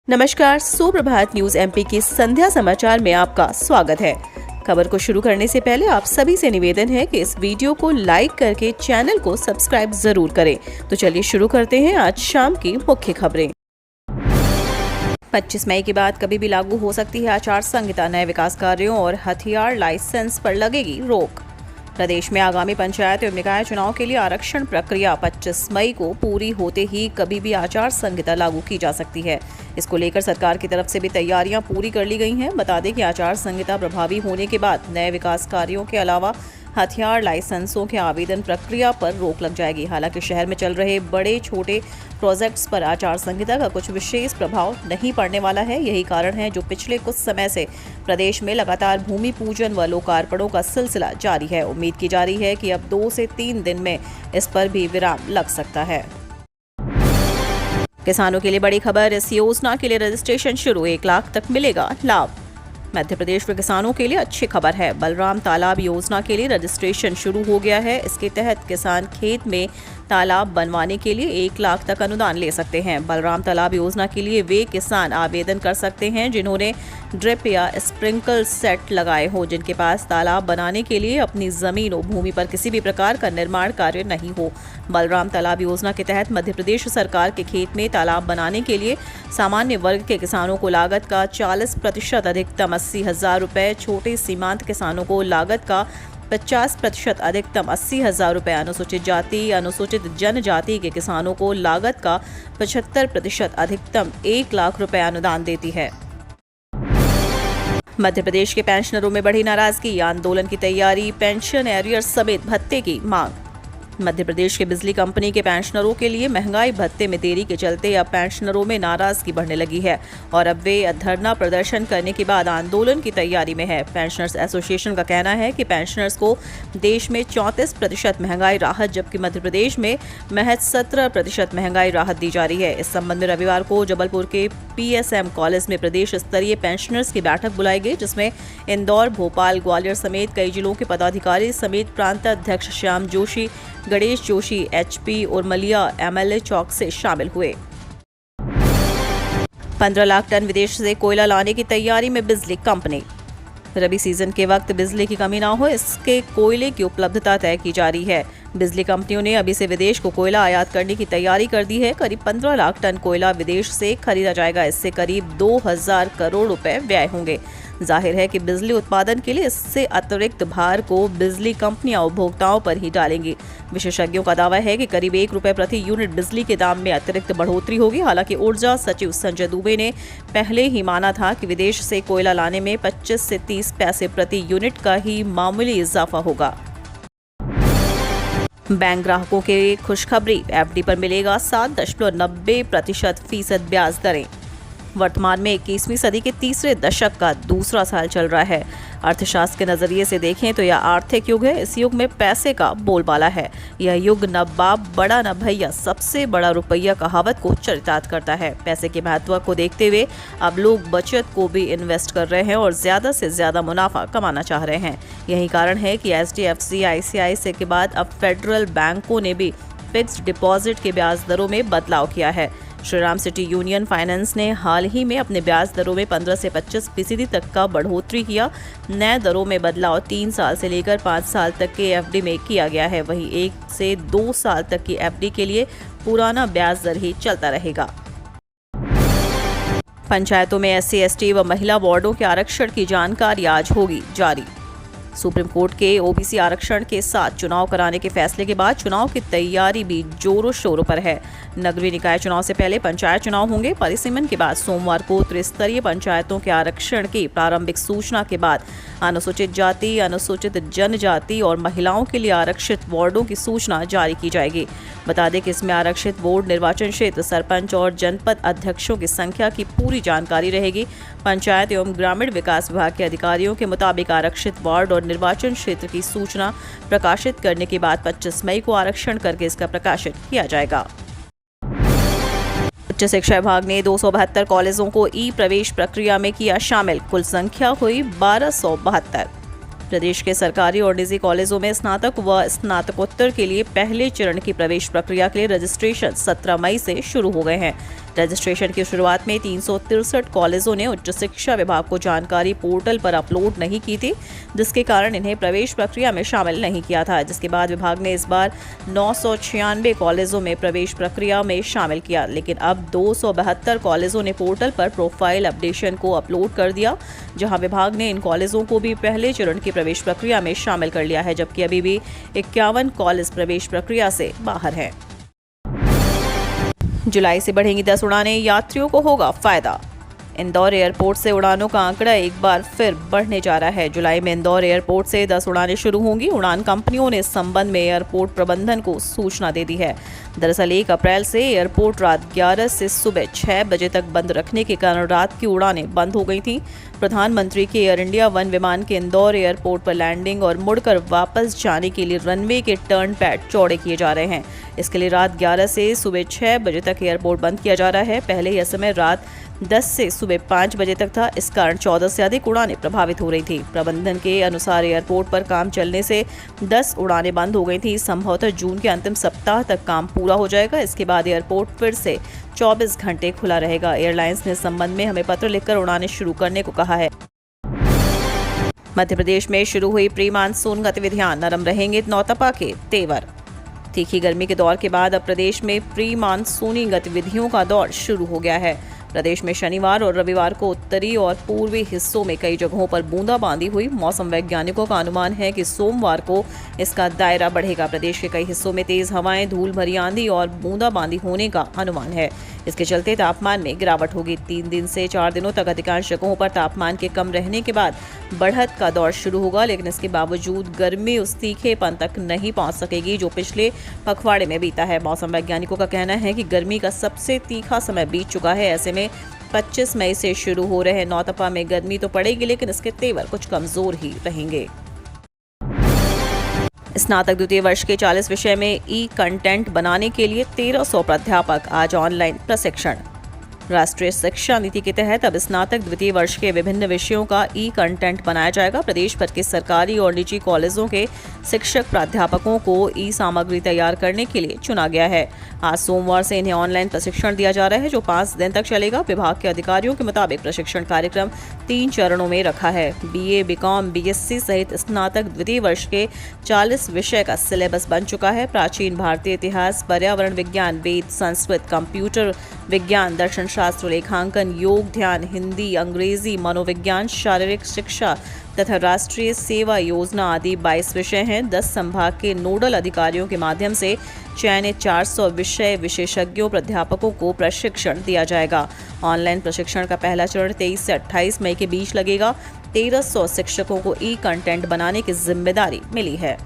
नमस्कार, सुप्रभात news MP के संध्या समाचार में आपका स्वागत है। खबर को शुरू करने से पहले आप सभी से निवेदन है कि इस वीडियो को लाइक करके चैनल को सब्सक्राइब जरूर करें। तो चलिए शुरू करते हैं आज शाम की मुख्य खबरें। 25 मई के बाद कभी भी लागू हो सकती है आचार संहिता। नए विकास कार्यों और हथियार लाइसेंस पर लगेगी रोक। प्रदेश में आगामी पंचायत एवं निकाय चुनाव के लिए आरक्षण प्रक्रिया 25 मई को पूरी होते ही कभी भी आचार संहिता लागू की जा सकती है। इसको लेकर सरकार की तरफ से भी तैयारियां पूरी कर ली गई हैं। बता दें कि आचार संहिता प्रभावी होने के बाद नए विकास कार्यों के अलावा हथियार लाइसेंसों के आवेदन प्रक्रिया पर रोक लग जाएगी। हालांकि शहर में चल रहे बड़े छोटे प्रोजेक्ट्स पर आचार संहिता का कुछ विशेष प्रभाव नहीं पड़ने वाला है। यही कारण है जो पिछले कुछ समय से प्रदेश में लगातार भूमि पूजन व लोकार्पणों का सिलसिला जारी है। उम्मीद की जा रही है कि अब 2 से 3 दिन में इस पर भी विराम लग सकता है। किसानों के लिए बड़ी खबर। इस योजना के लिए रजिस्ट्रेशन शुरू, 1 लाख तक मिलेगा लाभ। मध्य प्रदेश में किसानों के लिए अच्छी खबर है। बलराम तालाब योजना के लिए रजिस्ट्रेशन शुरू हो गया है। इसके तहत किसान खेत में तालाब बनवाने के लिए 1 लाख तक अनुदान ले सकते हैं। बलराम तालाब योजना के लिए वे किसान आवेदन कर सकते हैं जिन्होंने ड्रिप या स्प्रिंकल सेट लगाए हो, जिनके पास तालाब बनाने के लिए अपनी जमीन और भूमि पर किसी भी प्रकार का निर्माण कार्य नहीं हो। बलराम तालाब योजना के तहत मध्य प्रदेश सरकार के खेत में तालाब बनाने के लिए सामान्य वर्ग के किसानों को लागत का 40% अधिकतम 80,000 रुपये, छोटे सीमांत किसानों को लागत का 50% अधिकतम 80,000 रुपये, अनुसूचित जाति अनुसूचित जनजाति के किसानों को लागत का 75% अधिकतम 1 लाख रुपये अनुदान देती है। मध्य प्रदेश के पेंशनरों में बढ़ी नाराजगी, आंदोलन की तैयारी, पेंशन एरियर समेत भत्ते की मांग। मध्य प्रदेश के बिजली कंपनी के पेंशनरों के लिए महंगाई भत्ते में देरी के चलते अब पेंशनरों में नाराजगी बढ़ने लगी है और अब वे धरना प्रदर्शन करने के बाद आंदोलन की तैयारी में है। पेंशनर्स एसोसिएशन का कहना है कि पेंशनर्स को देश में 34% महंगाई राहत जबकि मध्य प्रदेश में महज 17% महंगाई राहत दी जा रही है। इस संबंध में रविवार को जबलपुर के PSM कॉलेज में प्रदेश स्तरीय पेंशनर्स की बैठक बुलाई गई, जिसमें इंदौर, भोपाल, ग्वालियर समेत कई जिलों के पदाधिकारी समेत प्रांत अध्यक्ष श्याम जोशी, गणेश जोशी, HP और मलिया MLA चौक से शामिल हुए। 15 लाख टन विदेश से कोयला लाने की तैयारी में बिजली कंपनी। रबी सीजन के वक्त बिजली की कमी ना हो, इसके कोयले की उपलब्धता तय की जा रही है। बिजली कंपनियों ने अभी से विदेश को कोयला आयात करने की तैयारी कर दी है। करीब 15 लाख टन कोयला विदेश से खरीदा जाएगा। इससे करीब 2,000 करोड़ रुपए व्यय होंगे। जाहिर है कि बिजली उत्पादन के लिए इससे अतिरिक्त भार को बिजली कंपनियां उपभोक्ताओं पर ही डालेंगी। विशेषज्ञों का दावा है कि करीब 1 रुपये प्रति यूनिट बिजली के दाम में अतिरिक्त बढ़ोतरी होगी। हालांकि ऊर्जा सचिव संजय दुबे ने पहले ही माना था कि विदेश से कोयला लाने में 25 से 30 पैसे प्रति यूनिट का ही मामूली इजाफा होगा। बैंक ग्राहकों के खुशखबरी, FD पर मिलेगा 7.90% फीसद ब्याज दरें। वर्तमान में 21वीं सदी के तीसरे दशक का दूसरा साल चल रहा है। अर्थशास्त्र के नजरिए से देखें तो यह आर्थिक युग है। इस युग में पैसे का बोलबाला है। यह युग न बाप बड़ा न भैया, सबसे बड़ा रुपया कहावत को चरितार्थ करता है। पैसे के महत्व को देखते हुए अब लोग बचत को भी इन्वेस्ट कर रहे हैं और ज्यादा से ज्यादा मुनाफा कमाना चाह रहे हैं। यही कारण है कि HDFC, ICICI के बाद अब फेडरल बैंकों ने भी फिक्स्ड डिपॉजिट के ब्याज दरों में बदलाव किया है। श्रीराम सिटी यूनियन फाइनेंस ने हाल ही में अपने ब्याज दरों में 15 से 25% तक का बढ़ोतरी किया। नए दरों में बदलाव 3 साल से लेकर 5 साल तक के FD में किया गया है। वहीं 1 से 2 साल तक की FD के लिए पुराना ब्याज दर ही चलता रहेगा। पंचायतों में SC, ST व महिला वार्डों के आरक्षण की जानकारी आज होगी जारी। सुप्रीम कोर्ट के OBC आरक्षण के साथ चुनाव कराने के फैसले के बाद चुनाव की तैयारी भी जोरों शोरों पर है। नगरीय निकाय चुनाव से पहले पंचायत चुनाव होंगे। परिसीमन के बाद सोमवार को त्रिस्तरीय पंचायतों के आरक्षण की प्रारंभिक सूचना के बाद अनुसूचित जाति, अनुसूचित जनजाति और महिलाओं के लिए आरक्षित वार्डों की सूचना जारी की जाएगी। बता दें कि इसमें आरक्षित वार्ड, निर्वाचन क्षेत्र, सरपंच और जनपद अध्यक्षों की संख्या की पूरी जानकारी रहेगी। पंचायत एवं ग्रामीण विकास विभाग के अधिकारियों के मुताबिक आरक्षित वार्ड और निर्वाचन क्षेत्र की सूचना प्रकाशित करने के बाद 25 मई को आरक्षण करके इसका प्रकाशित किया जाएगा। उच्च शिक्षा विभाग ने 272 कॉलेजों को प्रवेश प्रक्रिया में किया शामिल। कुल संख्या हुई 1272। प्रदेश के सरकारी और निजी कॉलेजों में स्नातक व स्नातकोत्तर के लिए पहले चरण की प्रवेश प्रक्रिया के लिए रजिस्ट्रेशन 17 मई से शुरू हो गए हैं। रजिस्ट्रेशन की शुरुआत में 363 कॉलेजों ने उच्च शिक्षा विभाग को जानकारी पोर्टल पर अपलोड नहीं की थी, जिसके कारण इन्हें प्रवेश प्रक्रिया में शामिल नहीं किया था। जिसके बाद विभाग ने इस बार 996 कॉलेजों में प्रवेश प्रक्रिया में शामिल किया, लेकिन अब 272 कॉलेजों ने पोर्टल पर प्रोफाइल अपडेशन को अपलोड कर दिया, जहां विभाग ने इन कॉलेजों को भी पहले चरण की प्रवेश प्रक्रिया में शामिल कर लिया है, जबकि अभी भी 51 कॉलेज प्रवेश प्रक्रिया से बाहर हैं। जुलाई से बढ़ेंगी 10 उड़ानें, यात्रियों को होगा फायदा। इंदौर एयरपोर्ट से उड़ानों का आंकड़ा एक बार फिर बढ़ने जा रहा है। जुलाई में इंदौर एयरपोर्ट से 10 उड़ानें शुरू होंगी। उड़ान कंपनियों ने इस संबंध में एयरपोर्ट प्रबंधन को सूचना दे दी है। दरअसल 1 अप्रैल से एयरपोर्ट रात 11 से सुबह 6 बजे तक बंद रखने के कारण रात की उड़ानें बंद हो गई थीं। प्रधानमंत्री के एयर इंडिया वन विमान के इंदौर एयरपोर्ट पर लैंडिंग और मुड़कर वापस जाने के लिए रनवे के टर्न पैड चौड़े किए जा रहे हैं। इसके लिए रात 11 से सुबह 6 बजे तक एयरपोर्ट बंद किया जा रहा है। पहले यह समय रात 10 से सुबह 5 बजे तक था। इस कारण 14 से अधिक उड़ानें प्रभावित हो रही थी। प्रबंधन के अनुसार एयरपोर्ट पर काम चलने से 10 उड़ानें बंद हो गई थी। संभवतः जून के अंतिम सप्ताह तक काम पूरा हो जाएगा। इसके बाद एयरपोर्ट फिर से 24 घंटे खुला रहेगा। एयरलाइंस ने इस संबंध में हमें पत्र लिखकर उड़ानें शुरू करने को कहा है। मध्य प्रदेश में शुरू हुई प्री मानसून गतिविधियां, नरम रहेंगे नौतपा के तेवर। तीखी गर्मी के दौर के बाद अब प्रदेश में प्री मानसूनी गतिविधियों का दौर शुरू हो गया है। प्रदेश में शनिवार और रविवार को उत्तरी और पूर्वी हिस्सों में कई जगहों पर बूंदाबांदी हुई। मौसम वैज्ञानिकों का अनुमान है कि सोमवार को इसका दायरा बढ़ेगा। प्रदेश के कई हिस्सों में तेज हवाएं, धूल भरी आंधी और बूंदाबांदी होने का अनुमान है। इसके चलते तापमान में गिरावट होगी। 3 दिन से 4 दिनों तक अधिकांश जगहों पर तापमान के कम रहने के बाद बढ़त का दौर शुरू होगा, लेकिन इसके बावजूद गर्मी उस तीखेपन तक नहीं पहुंच सकेगी जो पिछले पखवाड़े में बीता है। मौसम वैज्ञानिकों का कहना है कि गर्मी का सबसे तीखा समय बीत चुका है। ऐसे में 25 मई से शुरू हो रहे नौतपा में गर्मी तो पड़ेगी, लेकिन इसके तेवर कुछ कमजोर ही रहेंगे। स्नातक द्वितीय वर्ष के 40 विषय में ई कंटेंट बनाने के लिए 1300 प्राध्यापक आज ऑनलाइन प्रशिक्षण। राष्ट्रीय शिक्षा नीति के तहत अब स्नातक द्वितीय वर्ष के विभिन्न विषयों का ई कंटेंट बनाया जाएगा। प्रदेश भर के सरकारी और निजी कॉलेजों के शिक्षक प्राध्यापकों को ई सामग्री तैयार करने के लिए चुना गया है। आज सोमवार से इन्हें ऑनलाइन प्रशिक्षण दिया जा रहा है, जो 5 दिन तक चलेगा। विभाग के अधिकारियों के मुताबिक प्रशिक्षण कार्यक्रम 3 चरणों में रखा है। BA, BCom, BSc सहित स्नातक द्वितीय वर्ष के 40 विषय का सिलेबस बन चुका है। प्राचीन भारतीय इतिहास, पर्यावरण विज्ञान, वेद, संस्कृत, कंप्यूटर विज्ञान, दर्शन शास्त्र, लेखांकन, योग, ध्यान, हिंदी, अंग्रेजी, मनोविज्ञान, शारीरिक शिक्षा तथा राष्ट्रीय सेवा योजना आदि 22 विषय हैं। 10 संभाग के नोडल अधिकारियों के माध्यम से चयनित 400 विषय विशेषज्ञों प्राध्यापकों को प्रशिक्षण दिया जाएगा। ऑनलाइन प्रशिक्षण का पहला चरण 23 से 28 मई के बीच लगेगा। 1300 शिक्षकों को ई कंटेंट बनाने की जिम्मेदारी मिली है।